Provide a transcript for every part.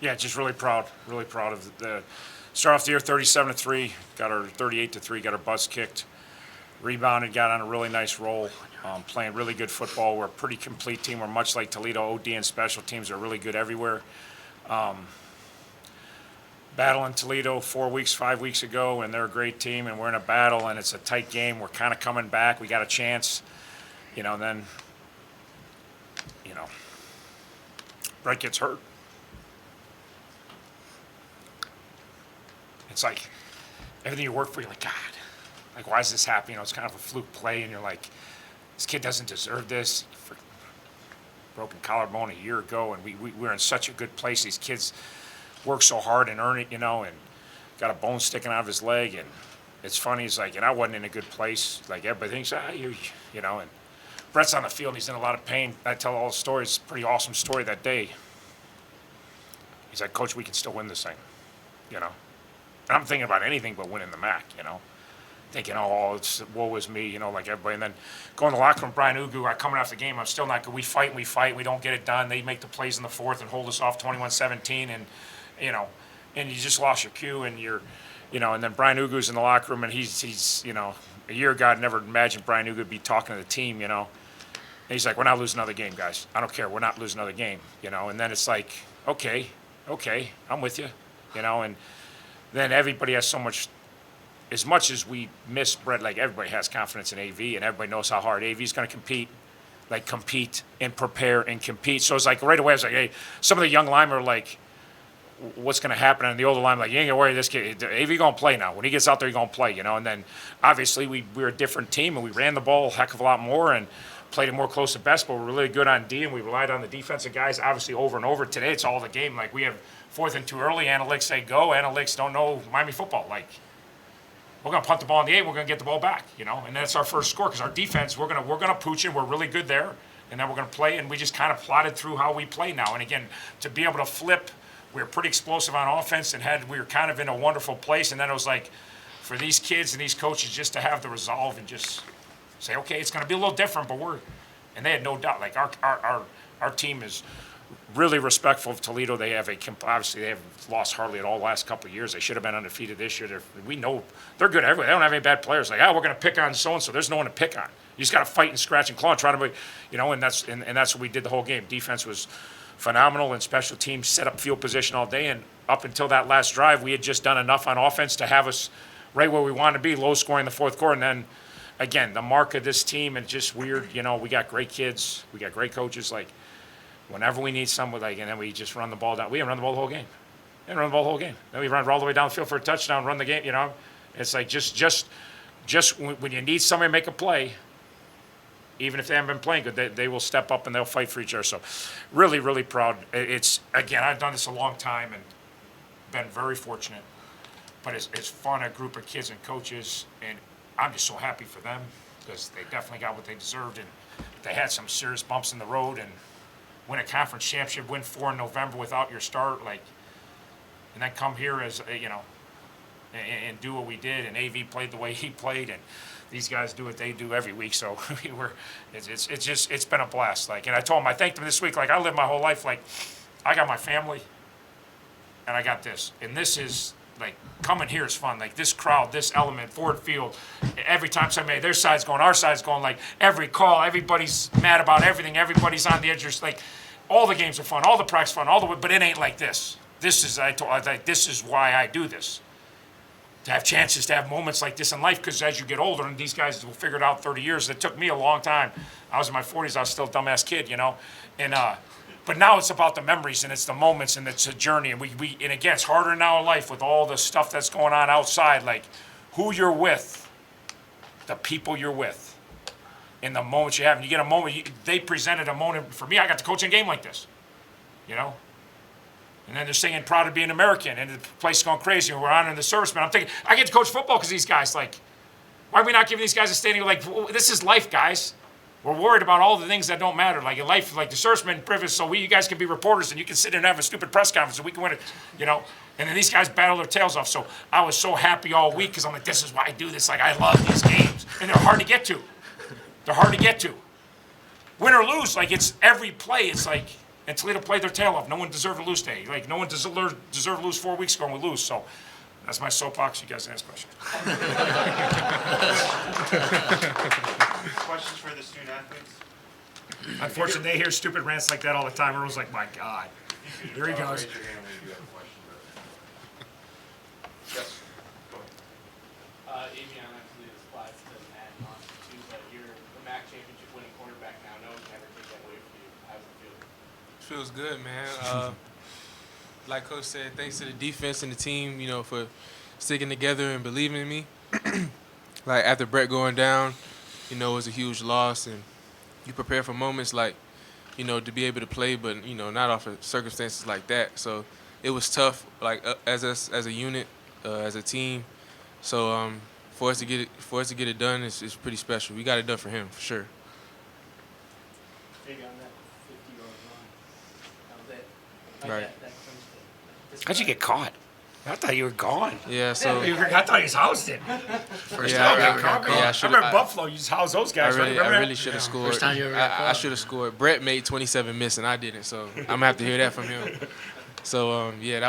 Yeah, just really proud of the start off the year 37-3, got our 38-3, got our butts kicked, rebounded, got on a really nice roll, playing really good football. We're a pretty complete team. We're much like Toledo. OD and special teams are really good everywhere. Battle in Toledo 4 weeks, 5 weeks ago, and they're a great team, and we're in a battle, and it's a tight game. We're kind of coming back. We got a chance, and then, Brett gets hurt. It's like everything you work for, you're like, God, like, why is this happening? It's kind of a fluke play, and you're like, this kid doesn't deserve this. Broken collarbone a year ago, and we're in such a good place. These kids work so hard and earn it, and got a bone sticking out of his leg, and it's funny. It's like, and I wasn't in a good place. Like, everybody thinks, and Brett's on the field, and he's in a lot of pain. I tell all the stories. It's a pretty awesome story that day. He's like, Coach, we can still win this thing, And I'm thinking about anything but winning the MAC, Thinking, oh, it's woe is me, like everybody. And then going to the locker room, Brian Ugu, coming off the game, I'm still not good. We fight, we don't get it done. They make the plays in the fourth and hold us off 21-17, and and you just lost your cue, and and then Brian Ugu's in the locker room, and he's a year ago, I'd never imagined Brian Ugu would be talking to the team, And he's like, we're not losing another game, guys. I don't care. We're not losing another game, And then it's like, okay, I'm with you, And then everybody has so much. As much as we miss Brett, like everybody has confidence in AV, and everybody knows how hard AV is going to compete and prepare and compete. So it's like right away, I was like, hey, some of the young linemen are like, what's going to happen? And the older linemen like, you ain't going to worry, this kid, AV going to play now. When he gets out there, he's going to play, And then obviously we're a different team, and we ran the ball a heck of a lot more and played it more close to best, but we're really good on D, and we relied on the defensive guys, obviously, over and over. Today, it's all the game. Like, we have 4th and 2 early. Analytics say go. Analytics don't know Miami football. Like, we're going to punt the ball in the 8, we're going to get the ball back, And that's our first score, because our defense, we're going to pooch it, we're really good there, and then we're going to play, and we just kind of plotted through how we play now. And again, to be able to flip, we were pretty explosive on offense, and we were kind of in a wonderful place, and then it was like, for these kids and these coaches just to have the resolve and just say, okay, it's going to be a little different, but and they had no doubt. Like, our team is really respectful of Toledo. They have obviously they have lost hardly at all the last couple of years. They should have been undefeated this year. We know they're good everywhere. They don't have any bad players. Like, we're going to pick on so-and-so. There's no one to pick on. You just got to fight and scratch and claw and try to be, and that's what we did the whole game. Defense was phenomenal, and special teams set up field position all day. And up until that last drive, we had just done enough on offense to have us right where we wanted to be, low scoring in the fourth quarter. And then, again, the mark of this team, and just weird, we got great kids. We got great coaches. Like, whenever we need someone, and then we just run the ball down. We didn't run the ball the whole game. Then we run all the way down the field for a touchdown, run the game, It's like just when you need somebody to make a play, even if they haven't been playing good, they will step up and they'll fight for each other. So really, really proud. It's, again, I've done this a long time and been very fortunate. But it's fun, a group of kids and coaches, and I'm just so happy for them, because they definitely got what they deserved, and they had some serious bumps in the road, and win a conference championship, win 4 in November without your start, and then come here as, and do what we did, and AV played the way he played, and these guys do what they do every week. So it's been a blast. And I told them, I thanked them this week. I live my whole life. I got my family, and I got this, and this is coming here is fun. This crowd, this element, Ford Field. Every time somebody, their side's going, our side's going. Every call, everybody's mad about everything. Everybody's on the edge. All the games are fun, all the practice fun, but it ain't like this. This is this is why I do this. To have chances, to have moments like this in life, because as you get older, and these guys will figure it out 30 years. It took me a long time. I was in my 40s. I was still a dumbass kid, and. But now it's about the memories, and it's the moments, and it's a journey. And and again, it's harder now in life with all the stuff that's going on outside, who you're with, the people you're with, and the moments you have. And you get a moment, they presented a moment for me. I got to coach a game like this, And then they're singing proud to be an American, and the place is going crazy, and we're honoring the servicemen. I'm thinking, I get to coach football because these guys, why are we not giving these guys a standing? This is life, guys. We're worried about all the things that don't matter, in life, the servicemen privilege, so you guys can be reporters, and you can sit there and have a stupid press conference, and we can win it, And then these guys battle their tails off. So I was so happy all week, because I'm like, this is why I do this. I love these games, and they're hard to get to. Win or lose, it's every play. It's And Toledo played their tail off. No one deserved a lose day. Like, no one deserved to lose 4 weeks ago and we lose. So that's my soapbox. You guys ask questions. Questions for the student athletes? Unfortunately, they hear stupid rants like that all the time. Everyone's like, my God. Here he goes. Raise your hand when you do have a question. Yes. Go ahead. Avion actually applies to Matt on too, but you're the MAC championship winning quarterback now. No one can ever take that away from you. How's it feel? Feels good, man. Like Coach said, thanks to the defense and the team, for sticking together and believing in me. Like after Brett going down, it was a huge loss, and you prepare for moments like, to be able to play, but not off of circumstances like that. So it was tough, like as us as a unit, as a team. So for us to get it done, it's pretty special. We got it done for him for sure. Maybe on that 50-yard run. That was it. Right. That clinched it. How'd you get caught? I thought you were gone. Yeah. So I thought he was housed in. First time you ever got caught. I remember Buffalo used to house those guys. I Remember really should have scored. First time you ever got I caught. should have scored. Brett made 27 miss and I didn't, so I'm gonna have to hear that from him. So that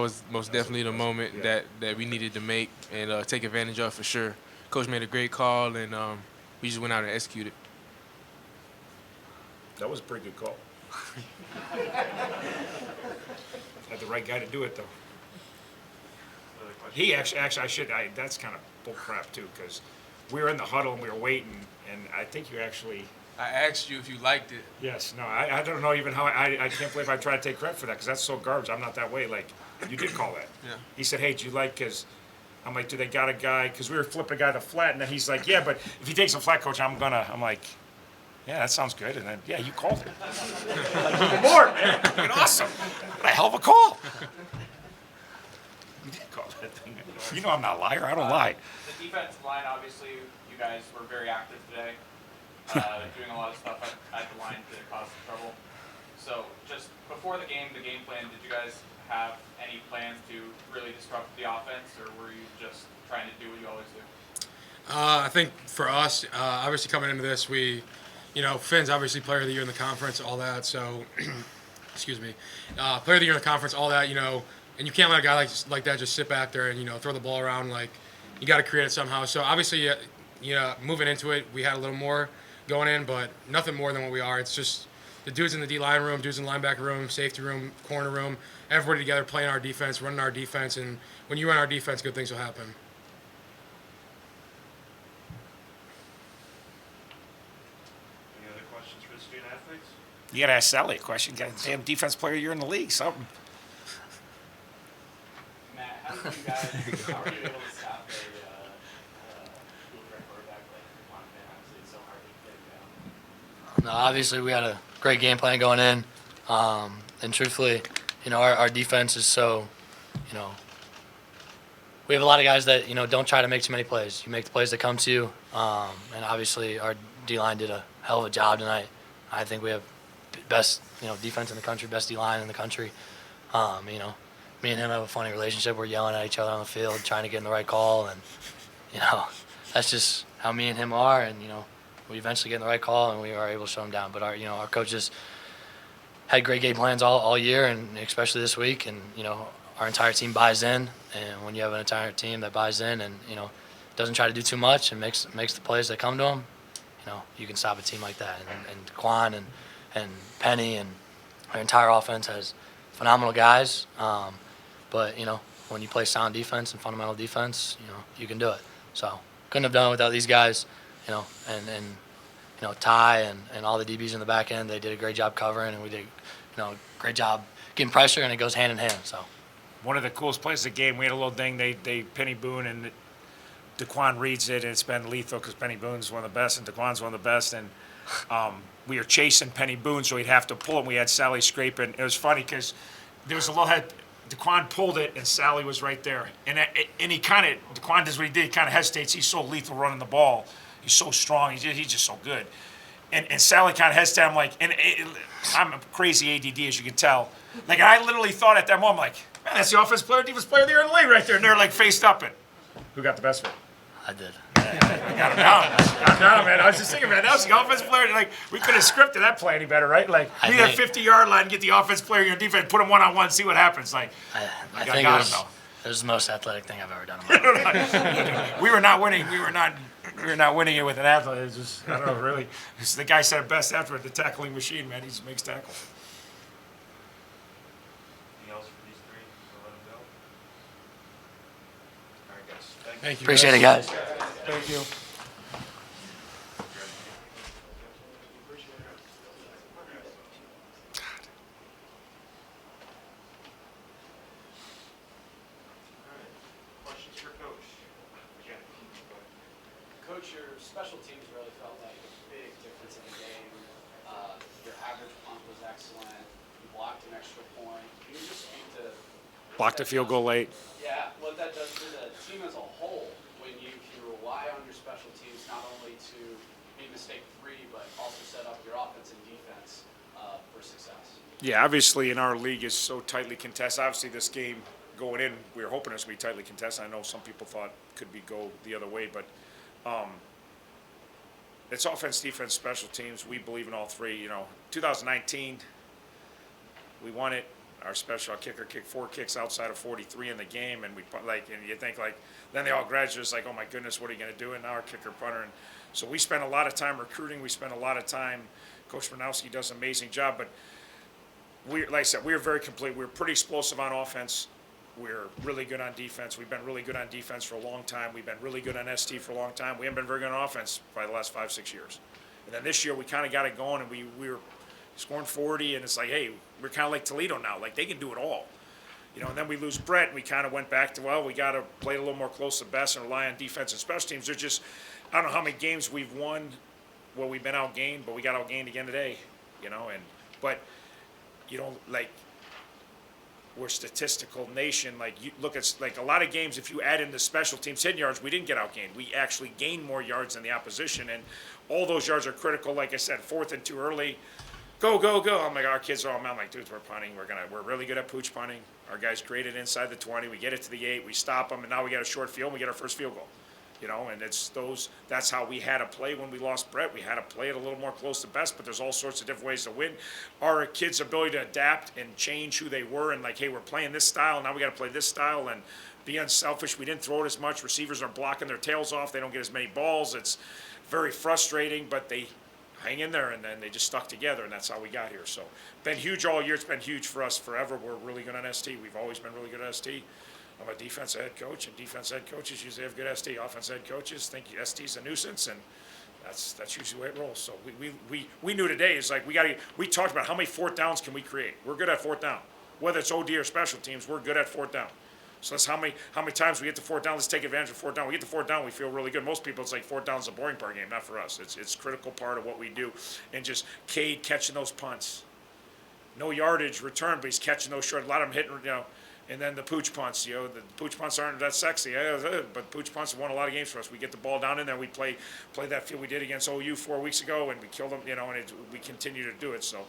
was most definitely the moment that we needed to make and take advantage of for sure. Coach made a great call and we just went out and executed. That was a pretty good call. Had the right guy to do it, though. Other questions? He actually, that's kind of bull crap, too, because we were in the huddle and we were waiting, and I think you actually, I asked you if you liked it. yes, no, I don't know even how, I can't believe I tried to take credit for that, because that's so garbage. I'm not that way. Like, you did call that. Yeah. He said, hey, do you like, because I'm like, do they got a guy, because we were flipping a guy to flat, and then he's like, yeah, but if he takes a flat, coach, I'm like, yeah, that sounds good. And then, yeah, you called it. Like, even more, man. Fucking awesome. What a hell of a call. You did call that thing. You know I'm not a liar. I don't lie. The defensive line, obviously, you guys were very active today, doing a lot of stuff at the line to cause some trouble. So just before the game plan, did you guys have any plans to really disrupt the offense, or were you just trying to do what you always do? I think for us, obviously coming into this, Finn's obviously player of the year in the conference, all that. So, excuse me, player of the year in the conference, all that. And you can't let a guy like that just sit back there and throw the ball around. Like, you got to create it somehow. So obviously, moving into it, we had a little more going in, but nothing more than what we are. It's just the dudes in the D-line room, dudes in the linebacker room, safety room, corner room, everybody together playing our defense, running our defense. And when you run our defense, good things will happen. Any other questions for the student athletes? You got to ask Sally a question. Got a damn defense player you're in the league. Something. Matt, how were you able to stop a school quarterback like Quan Finn? Obviously, it's so hard to get him down. No, obviously, we had a great game plan going in. And truthfully, our defense is so, we have a lot of guys that, don't try to make too many plays. You make the plays that come to you. And obviously, our D-line did a hell of a job tonight. I think we have best, defense in the country, best D-line in the country. Me and him have a funny relationship. We're yelling at each other on the field, trying to get in the right call. And, that's just how me and him are. And, we eventually get in the right call, and we are able to show him down. But our coaches had great game plans all year, and especially this week. And, our entire team buys in. And when you have an entire team that buys in and, doesn't try to do too much and makes the plays that come to them, you can stop a team like that. And Quan and Penny and our entire offense has phenomenal guys. But, when you play sound defense and fundamental defense, you can do it. So couldn't have done it without these guys, and Ty and all the DBs in the back end. They did a great job covering, and we did, a great job getting pressure, and it goes hand in hand. So One of the coolest plays of the game, we had a little thing, they Penny Boone and DeQuan reads it, and it's been lethal because Penny Boone's one of the best and DeQuan's one of the best. And we were chasing Penny Boone, so he'd have to pull it. And we had Sally scraping. It was funny because there was a little head. DeQuan pulled it, and Sally was right there. And he kind of, DeQuan does what he did, he kind of hesitates. He's so lethal running the ball. He's so strong. He's just so good. And Sally kind of hesitated. I'm like, I'm a crazy ADD, as you can tell. Like, I literally thought at that moment, like, man, that's the offensive player, defensive player of the year in the league right there. And they're like faced up. And who got the best one? I did. Got him down, man. I was just thinking, man, that was the offensive player. Like, we could have scripted that play any better, right? Like, I be that think- 50-yard line, get the offensive player in your defense, put him one-on-one, see what happens. Like, I got think him, it though. was the most athletic thing I've ever done in my life. We were not winning. We were not winning it with an athlete. It's just, I don't know, really. The guy said it best after it, the tackling machine, man. He just makes tackles. Anything else for these three? We'll let them go. All right, guys. Thank you. Thank you. Appreciate it, guys. Thank you. Questions for Coach? Again, Coach, your special teams really felt like a big difference in the game. Your average punt was excellent. You blocked an extra point. Can you just speak to Blocked a field goal late. what that does for the team as a whole when you can rely on your special teams not only to be mistake-free but also set up your offense and defense for success? Yeah, obviously, in our league is so tightly contested. Obviously, this game going in, we were hoping it was going to be tightly contested. I know some people thought it could be go the other way, but it's offense, defense, special teams. We believe in all three. 2019, we won it. Our special kicker kicked 4 kicks outside of 43 in the game, and and you think then they all graduate. It's like, oh my goodness, what are you going to do? And now our kicker punter, and so we spent a lot of time recruiting. We spent a lot of time. Coach Bernowski does an amazing job, but like I said, we were very complete. We were pretty explosive on offense. We're really good on defense. We've been really good on defense for a long time. We've been really good on ST for a long time. We haven't been very good on offense for the last 5-6 years. And then this year we kind of got it going, and we were scoring 40, and it's like, hey, we're kind of like Toledo now. Like, they can do it all. And then we lose Brett, and we kind of went back to, well, we got to play it a little more close to best and rely on defense and special teams. They're just, I don't know how many games we've won where we've been outgained, but we got outgained again today, but we're a statistical nation. Like, you look at like a lot of games, if you add in the special teams hit yards, we didn't get outgained. We actually gained more yards than the opposition, and all those yards are critical. Like I said, 4th and 2 early, go, go, go. I'm like, our kids are all, I'm like, dudes, we're punting. We're really good at pooch punting. Our guys create it inside the 20. We get it to the 8. We stop them, and now we got a short field. And we get our first field goal. And that's how we had to play when we lost Brett. We had to play it a little more close to best, but there's all sorts of different ways to win. Our kids' ability to adapt and change who they were, and like, hey, we're playing this style, now we got to play this style, and be unselfish. We didn't throw it as much. Receivers are blocking their tails off. They don't get as many balls. It's very frustrating, but they hang in there, and then they just stuck together, and that's how we got here. So, been huge all year. It's been huge for us forever. We're really good on ST. We've always been really good at ST. I'm a defensive head coach, and defensive head coaches usually have good ST. Offensive head coaches think ST's a nuisance, and that's usually the way it rolls. So we knew today is like we talked about how many 4th downs can we create. We're good at 4th down, whether it's OD or special teams. We're good at 4th down. So that's how many times we get to 4th down. Let's take advantage of 4th down. We get to 4th down, we feel really good. Most people, it's like 4th down is a boring part of the game, not for us. It's a critical part of what we do, and just Cade catching those punts, no yardage return, but he's catching those short. A lot of them hitting, And then the pooch punts, the pooch punts aren't that sexy, but pooch punts have won a lot of games for us. We get the ball down in there, we play that field we did against OU 4 weeks ago, and we killed them, and we continue to do it. So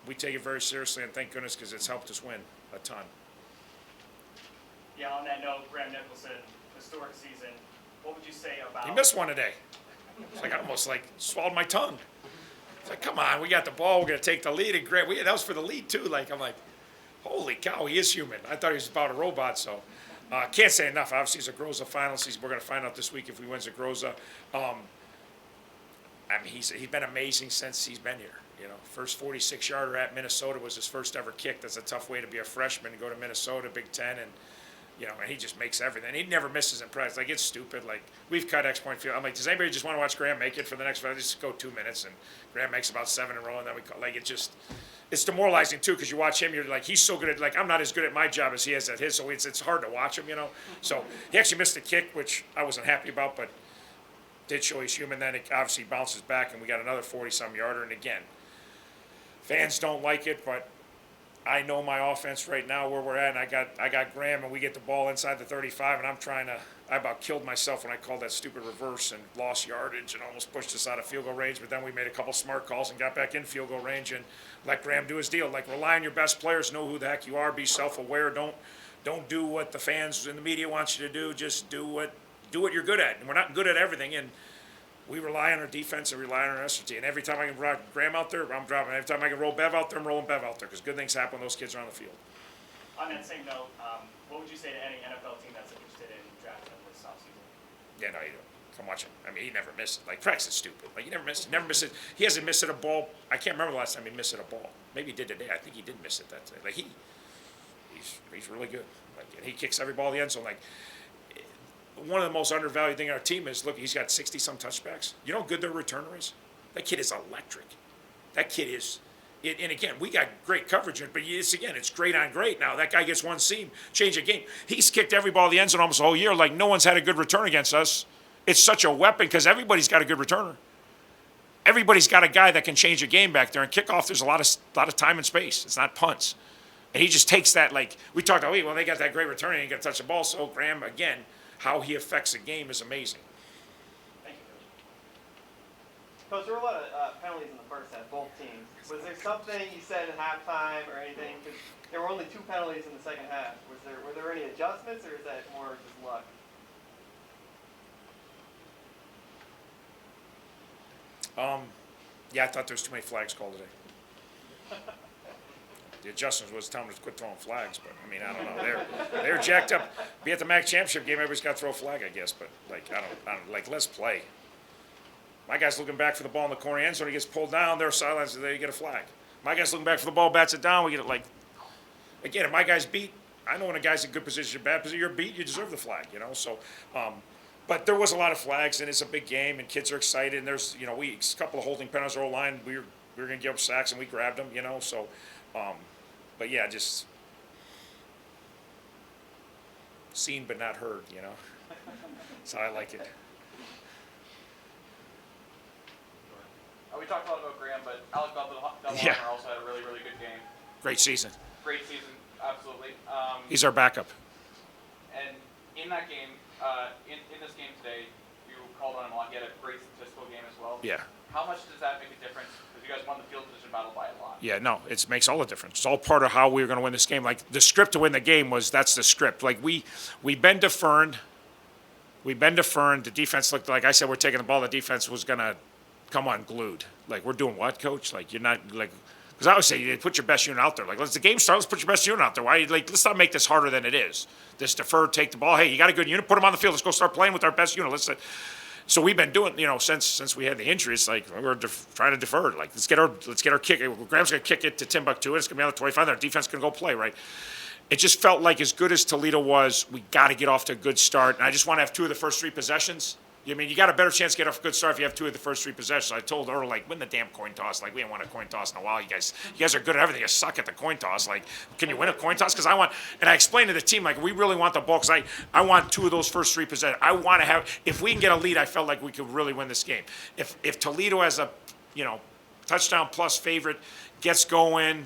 we take it very seriously, and thank goodness, because it's helped us win a ton. Yeah, on that note, Graham Nicholson, historic season. What would you say about? He missed one today. It's like I almost swallowed my tongue. It's like, come on, we got the ball, we're gonna take the lead, and Graham, that was for the lead too. I'm like, holy cow, he is human. I thought he was about a robot, so can't say enough. Obviously, he's a Groza finalist. We're going to find out this week if he wins a Groza. He's been amazing since he's been here. First 46-yarder at Minnesota was his first ever kick. That's a tough way to be a freshman and go to Minnesota, Big Ten, and and he just makes everything. He never misses in practice. It's stupid. We've cut X-point field. I'm like, does anybody just want to watch Graham make it for the next 5? Just go 2 minutes, and Graham makes about 7 in a row, and then we call. It's demoralizing too, because you watch him, you're like, he's so good at, I'm not as good at my job as he is at his, so it's hard to watch him, So he actually missed a kick, which I wasn't happy about, but did show he's human. Then it obviously bounces back, and we got another 40-some yarder, and again, fans don't like it, but I know my offense right now where we're at, and I got Graham, and we get the ball inside the 35, and I about killed myself when I called that stupid reverse and lost yardage and almost pushed us out of field goal range, but then we made a couple smart calls and got back in field goal range and let Graham do his deal. Rely on your best players, know who the heck you are, be self-aware, don't do what the fans in the media want you to do, just do what do what you're good at. And we're not good at everything, and we rely on our defense and rely on our SRT. And every time I can rock Graham out there, I'm dropping. Every time I can roll Bev out there, I'm rolling Bev out there because good things happen when those kids are on the field. On that same note, what would you say to any NFL team that's interested in drafting him this offseason? Yeah, no, you don't. Come watch him. I mean, he never missed it. Like, Prex is stupid. Like, he never missed it. He hasn't missed it a ball. I can't remember the last time he missed it a ball. Maybe he did today. I think he did miss it that day. Like, he's really good. Like, and he kicks every ball in the end zone. Like, one of the most undervalued thing on our team is, look, he's got 60-some touchbacks. You know how good their returner is? That kid is electric. That kid is, and again, we got great coverage, but it's great on great. Now, that guy gets one seam, change a game. He's kicked every ball in the end zone almost the whole year. Like, no one's had a good return against us. It's such a weapon because everybody's got a good returner. Everybody's got a guy that can change a game back there. And kickoff, there's a lot of time and space. It's not punts. And he just takes that, like, we talked about, well, they got that great return, and he got to touch the ball. So, Graham, again, how he affects a game is amazing. Thank you, Coach. Coach, there were a lot of penalties in the first half, both teams. Was there something you said at halftime or anything? Because there were only 2 penalties in the second half. Were there any adjustments, or is that more just luck? Yeah, I thought there was too many flags called today. The adjustment was telling them to quit throwing flags, but I mean, I don't know. They're jacked up. Be at the MAC championship game, everybody's got to throw a flag, I guess. But like, I don't like. Let's play. My guy's looking back for the ball in the corner end zone. He gets pulled down. They're silenced. And they get a flag. My guy's looking back for the ball, bats it down. We get it. Like, again, if my guy's beat, I know when a guy's in good position, bad position, you're beat, you deserve the flag. You know, so. But there was a lot of flags, and it's a big game, and kids are excited. And there's, a couple of holding penalties, our line. We were going to give up sacks, and we grabbed them. So. But yeah, just seen but not heard. That's how I like it. We talked a lot about Graham, but Alec Delaware Yeah. also had a really, really good game. Great season. Great season, absolutely. He's our backup. And in that game, in this game today, you called on him a lot. He had a great statistical game as well. Yeah. How much does that make a difference? Because you guys won the field position battle by a lot. Yeah, no, it makes all the difference. It's all part of how we were going to win this game. Like, the script to win the game that's the script. Like, we bend to Fern. We bend to Fern. The defense looked like I said, we're taking the ball. The defense was going to come unglued. Like, we're doing what, coach? Like, you're not, like, because I always say, you put your best unit out there. Like, let's the game start. Let's put your best unit out there. Why? Like, let's not make this harder than it is. This defer, take the ball. Hey, you got a good unit. Put them on the field. Let's go start playing with our best unit. So we've been doing, since we had the injury. It's like we're trying to defer. Like, let's get our kick. Graham's gonna kick it to Timbuktu, and it's gonna be on the 25. Our defense gonna go play, right? It just felt like, as good as Toledo was, we got to get off to a good start. And I just want to have 2 of the first 3 possessions. I mean, you got a better chance to get off a good start if you have 2 of the first 3 possessions. I told Earl, like, win the damn coin toss. Like, we haven't won a coin toss in a while. You guys are good at everything. You suck at the coin toss. Like, can you win a coin toss? Because and I explained to the team, like, we really want the ball because I want 2 of those first 3 possessions. I want to have, if we can get a lead, I felt like we could really win this game. If Toledo has a, touchdown plus favorite, gets going,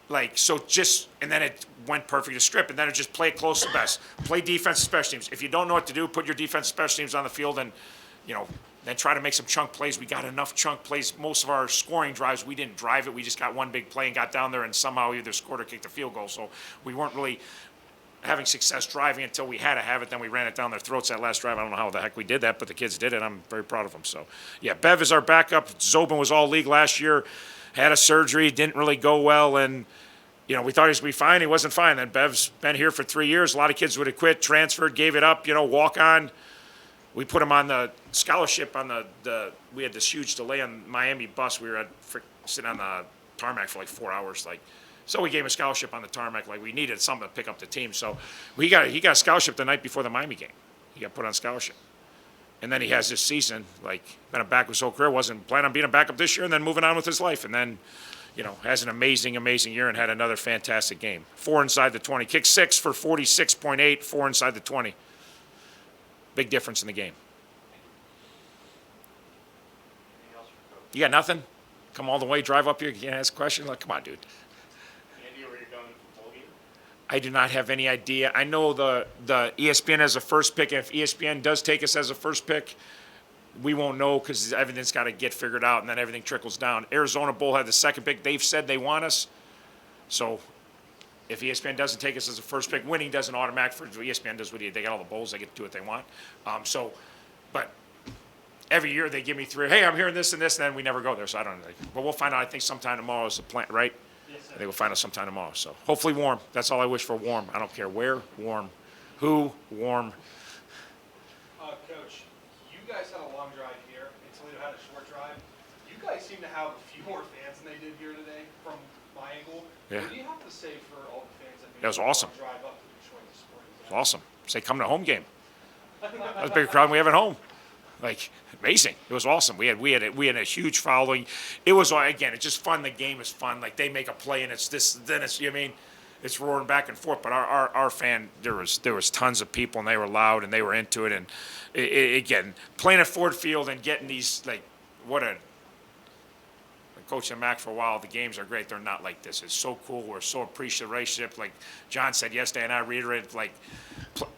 like, so just, and then it went perfect to script, and then it just play it close to best. Play defense and special teams. If you don't know what to do, put your defense and special teams on the field and, then try to make some chunk plays. We got enough chunk plays. Most of our scoring drives, we didn't drive it. We just got one big play and got down there and somehow either scored or kicked a field goal. So we weren't really having success driving until we had to have it. Then we ran it down their throats that last drive. I don't know how the heck we did that, but the kids did it. I'm very proud of them. So, yeah, Bev is our backup. Zobin was all league last year, had a surgery, didn't really go well, and we thought he was going to be fine. He wasn't fine. Then Bev's been here for 3 years. A lot of kids would have quit, transferred, gave it up, walk on. We put him on the scholarship on we had this huge delay on Miami bus. We were sitting on the tarmac for like 4 hours. So we gave him a scholarship on the tarmac. Like, we needed something to pick up the team. So he got a scholarship the night before the Miami game. He got put on scholarship. And then he has this season, like, been a backup his whole career, wasn't planning on being a backup this year and then moving on with his life. And then, has an amazing, amazing year and had another fantastic game. 4 inside the 20. Kicked 6 for 46.8, 4 inside the 20. Big difference in the game. Anything else for Coach? You got nothing? Come all the way, drive up here, you can't ask a question? Like, come on, dude. Any idea where you're going for bowl game? I do not have any idea. I know the ESPN has a first pick, and if ESPN does take us as a first pick, we won't know because everything's got to get figured out, and then everything trickles down. Arizona Bowl had the second pick. They've said they want us. So if ESPN doesn't take us as a first pick, winning doesn't automatic for ESPN does what they got all the bowls, they get to do what they want. But every year they give me 3. Hey, I'm hearing this and this, and then we never go there. So I don't know. But we'll find out. I think sometime tomorrow is the plan, right? Yes, sir. I think we'll find out sometime tomorrow. So hopefully warm. That's all I wish for. Warm. I don't care where. Warm. Who? Warm. Coach, you guys had a long drive here, and Toledo had a short drive. You guys seem to have a few more fans than they did here today, from my angle. Yeah. What do you have to say for all the fans that made That was the long awesome. drive up to Detroit to support you It's guys? awesome. Say, come to a home game. That was a bigger crowd than we have at home. Like, amazing. It was awesome. We had a huge following. It was, again, it's just fun. The game is fun. Like, they make a play and it's this, then it's, you know what I mean? It's roaring back and forth. But our fan, there was tons of people and they were loud and they were into it. And again, playing at Ford Field and getting these, like, coaching Mac for a while, the games are great. They're not like this. It's so cool. We're so appreciative of the relationship. Like John said yesterday, and I reiterated, like,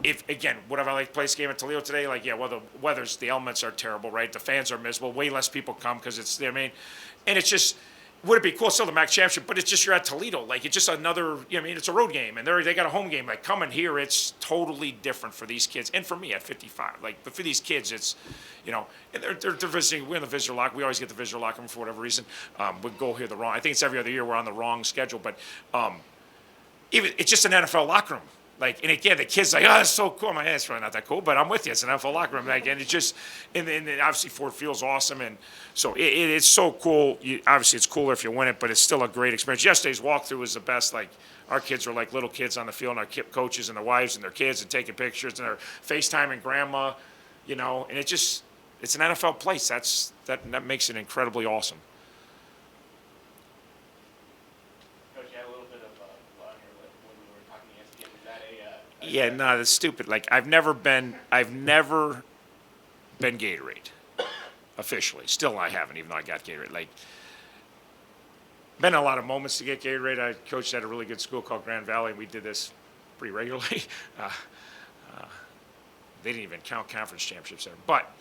if again, would have I liked to play this game at Toledo today? Like, yeah, well, the elements are terrible, right? The fans are miserable. Way less people come because it's, I mean, and it's just, would it be cool still the MAC championship? But it's just you're at Toledo, like it's just another. You know what I mean, it's a road game, and they got a home game. Like coming here, it's totally different for these kids, and for me at 55. Like, but for these kids, it's, you know, and they're visiting. We're in the visitor locker. We always get the visitor locker room for whatever reason. We go here the wrong. I think it's every other year we're on the wrong schedule, but even it's just an NFL locker room. Like, and again, the kids like, oh, that's so cool. I'm like, it's really not that cool, but I'm with you. It's an NFL locker room. Like, and it's just, and obviously Ford Field's awesome, and so it's so cool. Obviously, it's cooler if you win it, but it's still a great experience. Yesterday's walkthrough was the best. Like, our kids were like little kids on the field, and our coaches and their wives and their kids and taking pictures, and they're FaceTiming grandma, you know, and it's an NFL place. That makes it incredibly awesome. Coach, you had a little bit of blood on your lip when we were talking ESPN. Is that a Yeah, no, that's stupid. Like, I've never been Gatorade officially. Still, I haven't, even though I got Gatorade. Like, been a lot of moments to get Gatorade. I coached at a really good school called Grand Valley, and we did this pretty regularly. They didn't even count conference championships there. But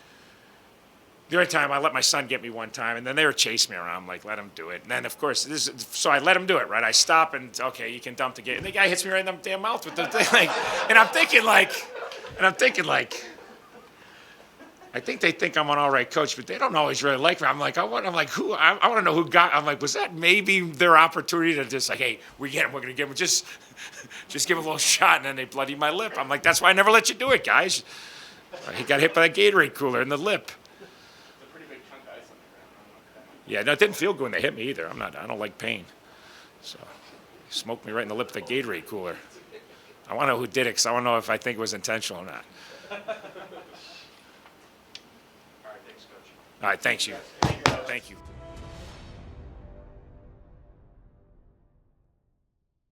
the only time I let my son get me one time, and then they were chasing me around. I'm like, let him do it. And then, of course, so I let him do it, right? I stop and, okay, you can dump the Gatorade. And the guy hits me right in the damn mouth with the thing. Like, and I'm thinking, I think they think I'm an all right coach, but they don't always really like me. I'm like, who? I want to know who got. I'm like, was that maybe their opportunity to just like, hey, we get him. We're gonna give him just give him a little shot, and then they bloody my lip. I'm like, that's why I never let you do it, guys. He got hit by that Gatorade cooler in the lip. a pretty big chunk of ice on the ground? I don't know if that might- Yeah, no, it didn't feel good when they hit me either. I don't like pain. So, he smoked me right in the lip with the Gatorade cooler. I want to know who did it, because I want to know if I think it was intentional or not. All right, thanks, Coach. All right, thanks you. Thank you.